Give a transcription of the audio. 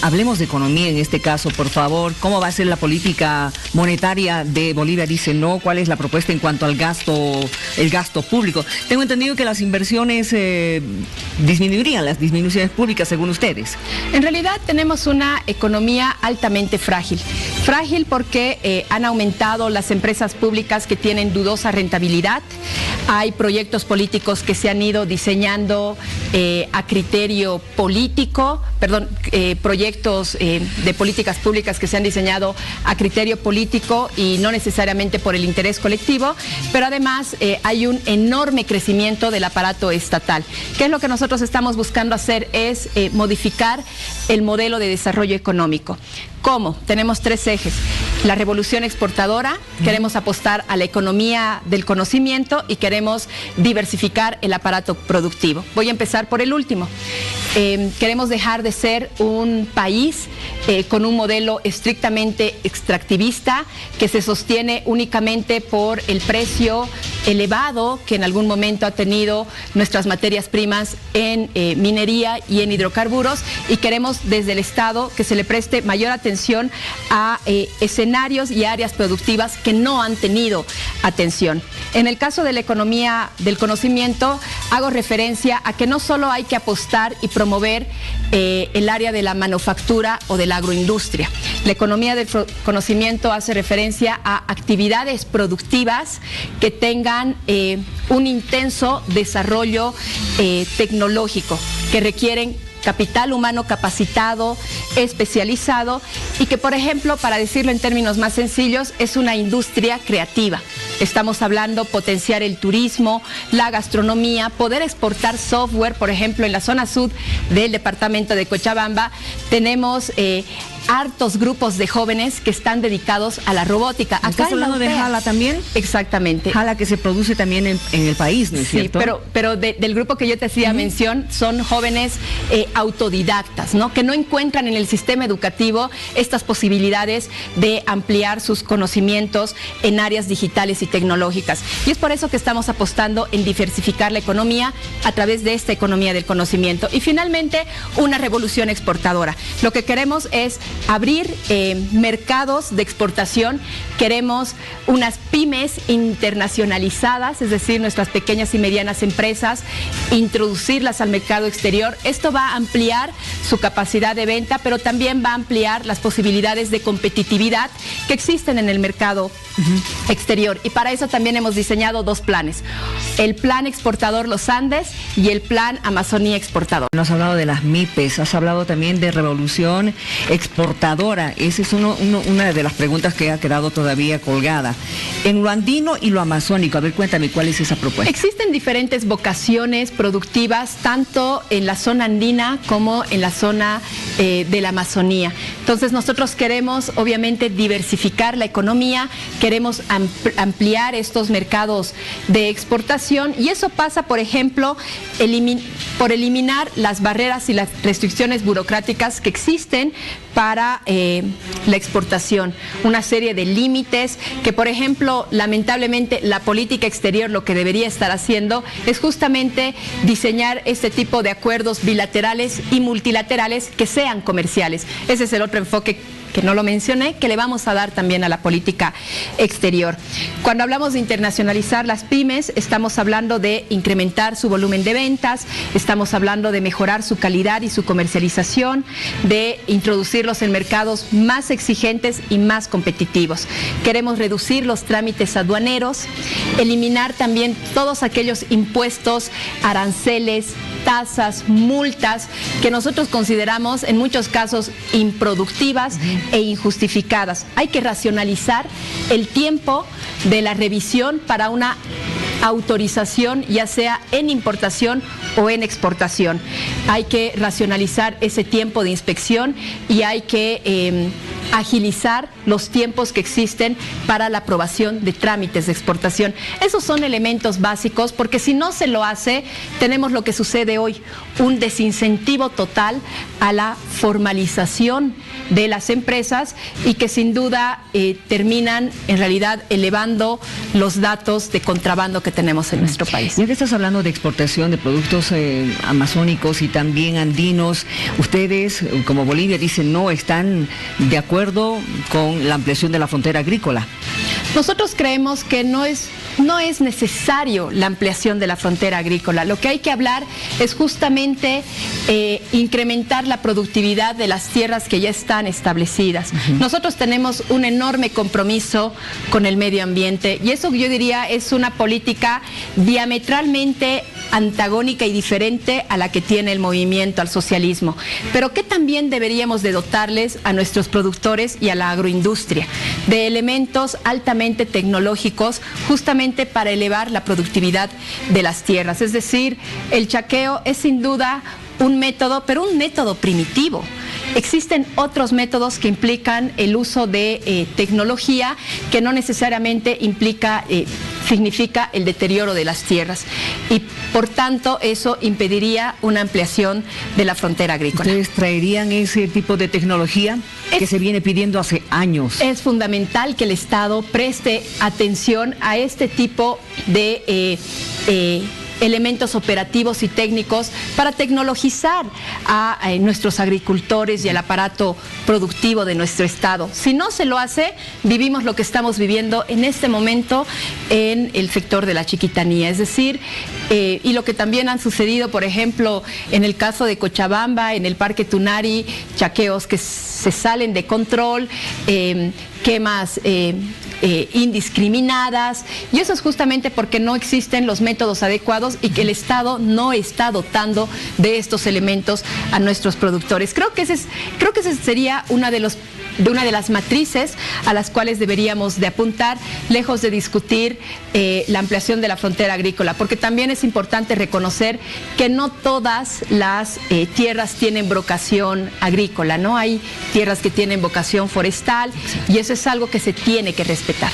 hablemos de economía en este caso, por favor. ¿Cómo va a ser la política monetaria de Bolivia? Dice no. ¿Cuál es la propuesta en cuanto al el gasto público? Tengo entendido que las inversiones disminuirían, las disminuciones públicas, según ustedes. En realidad tenemos una economía altamente frágil. Frágil porque han aumentado las empresas públicas que tienen dudosa rentabilidad. Hay proyectos políticos que se han ido diseñando a criterio político, proyectos de políticas públicas que se han diseñado a criterio político y no necesariamente por el interés colectivo, pero además hay un enorme crecimiento del aparato estatal. ¿Qué es lo que nosotros estamos buscando hacer? Es modificar el modelo de desarrollo económico. ¿Cómo? Tenemos 3 ejes. La revolución exportadora, queremos apostar a la economía del conocimiento y queremos diversificar el aparato productivo. Voy a empezar por el último. Queremos dejar de ser un país con un modelo estrictamente extractivista que se sostiene únicamente por el precio elevado que en algún momento ha tenido nuestras materias primas en minería y en hidrocarburos, y queremos desde el Estado que se le preste mayor atención a escenarios y áreas productivas que no han tenido atención. En el caso de la economía del conocimiento, hago referencia a que no solo hay que apostar y promover el área de la manufactura o de la agroindustria. La economía del conocimiento hace referencia a actividades productivas que tengan un intenso desarrollo tecnológico, que requieren capital humano capacitado, especializado, y que, por ejemplo, para decirlo en términos más sencillos, es una industria creativa. Estamos hablando potenciar el turismo, la gastronomía, poder exportar software. Por ejemplo, en la zona sur del departamento de Cochabamba tenemos hartos grupos de jóvenes que están dedicados a la robótica. ¿Estás hablando de Jala también? Exactamente. Jala, que se produce también en el país, ¿no es cierto? Sí, pero del grupo que yo te hacía mención son jóvenes autodidactas, ¿no? Que no encuentran en el sistema educativo estas posibilidades de ampliar sus conocimientos en áreas digitales y tecnológicas. Y es por eso que estamos apostando en diversificar la economía a través de esta economía del conocimiento. Y finalmente, una revolución exportadora. Lo que queremos es abrir mercados de exportación. Queremos unas pymes internacionalizadas, es decir, nuestras pequeñas y medianas empresas, introducirlas al mercado exterior. Esto va a ampliar su capacidad de venta, pero también va a ampliar las posibilidades de competitividad que existen en el mercado exterior. Y para eso también hemos diseñado 2 planes. El plan exportador Los Andes y el plan Amazonía exportador. No has hablado de las MIPES, has hablado también de revolución exportadora. Esa es una de las preguntas que ha quedado todavía colgada. En lo andino y lo amazónico, a ver, cuéntame, ¿cuál es esa propuesta? Existen diferentes vocaciones productivas, tanto en la zona andina como en la zona de la Amazonía. Entonces nosotros queremos, obviamente, diversificar la economía, queremos ampliar estos mercados de exportación, y eso pasa, por ejemplo, por eliminar las barreras y las restricciones burocráticas que existen para la exportación. Una serie de límites que, por ejemplo, lamentablemente la política exterior lo que debería estar haciendo es justamente diseñar este tipo de acuerdos bilaterales y multilaterales que sean comerciales. Ese es el otro enfoque que no lo mencioné, que le vamos a dar también a la política exterior. Cuando hablamos de internacionalizar las pymes, estamos hablando de incrementar su volumen de ventas, estamos hablando de mejorar su calidad y su comercialización, de introducirlos en mercados más exigentes y más competitivos. Queremos reducir los trámites aduaneros, eliminar también todos aquellos impuestos, aranceles, tasas, multas que nosotros consideramos en muchos casos improductivas e injustificadas. Hay que racionalizar el tiempo de la revisión para una autorización, ya sea en importación o en exportación. Hay que racionalizar ese tiempo de inspección y hay que agilizar los tiempos que existen para la aprobación de trámites de exportación. Esos son elementos básicos, porque si no se lo hace, tenemos lo que sucede hoy, un desincentivo total a la formalización de las empresas y que sin duda terminan en realidad elevando los datos de contrabando que tenemos en nuestro país. Ya que estás hablando de exportación de productos amazónicos y también andinos, ustedes como Bolivia dicen no están de acuerdo con la ampliación de la frontera agrícola. Nosotros creemos que no es necesario la ampliación de la frontera agrícola. Lo que hay que hablar es justamente incrementar la productividad de las tierras que ya están establecidas. Nosotros tenemos un enorme compromiso con el medio ambiente y eso yo diría es una política diametralmente antagónica y diferente a la que tiene el movimiento al socialismo, pero que también deberíamos de dotarles a nuestros productores y a la agroindustria de elementos altamente tecnológicos justamente para elevar la productividad de las tierras. Es decir, el chaqueo es sin duda un método, pero un método primitivo. Existen otros métodos que implican el uso de tecnología que no necesariamente significa el deterioro de las tierras y por tanto eso impediría una ampliación de la frontera agrícola. ¿Ustedes traerían ese tipo de tecnología que se viene pidiendo hace años? Es fundamental que el Estado preste atención a este tipo de elementos operativos y técnicos para tecnologizar a nuestros agricultores y al aparato productivo de nuestro Estado. Si no se lo hace, vivimos lo que estamos viviendo en este momento en el sector de la chiquitanía, es decir, y lo que también han sucedido, por ejemplo, en el caso de Cochabamba, en el Parque Tunari, chaqueos que se salen de control, quemas indiscriminadas, y eso es justamente porque no existen los métodos adecuados y que el Estado no está dotando de estos elementos a nuestros productores. Creo que ese sería una de las matrices a las cuales deberíamos de apuntar, lejos de discutir la ampliación de la frontera agrícola, porque también es importante reconocer que no todas las tierras tienen vocación agrícola, ¿no? Hay tierras que tienen vocación forestal y eso es algo que se tiene que respetar.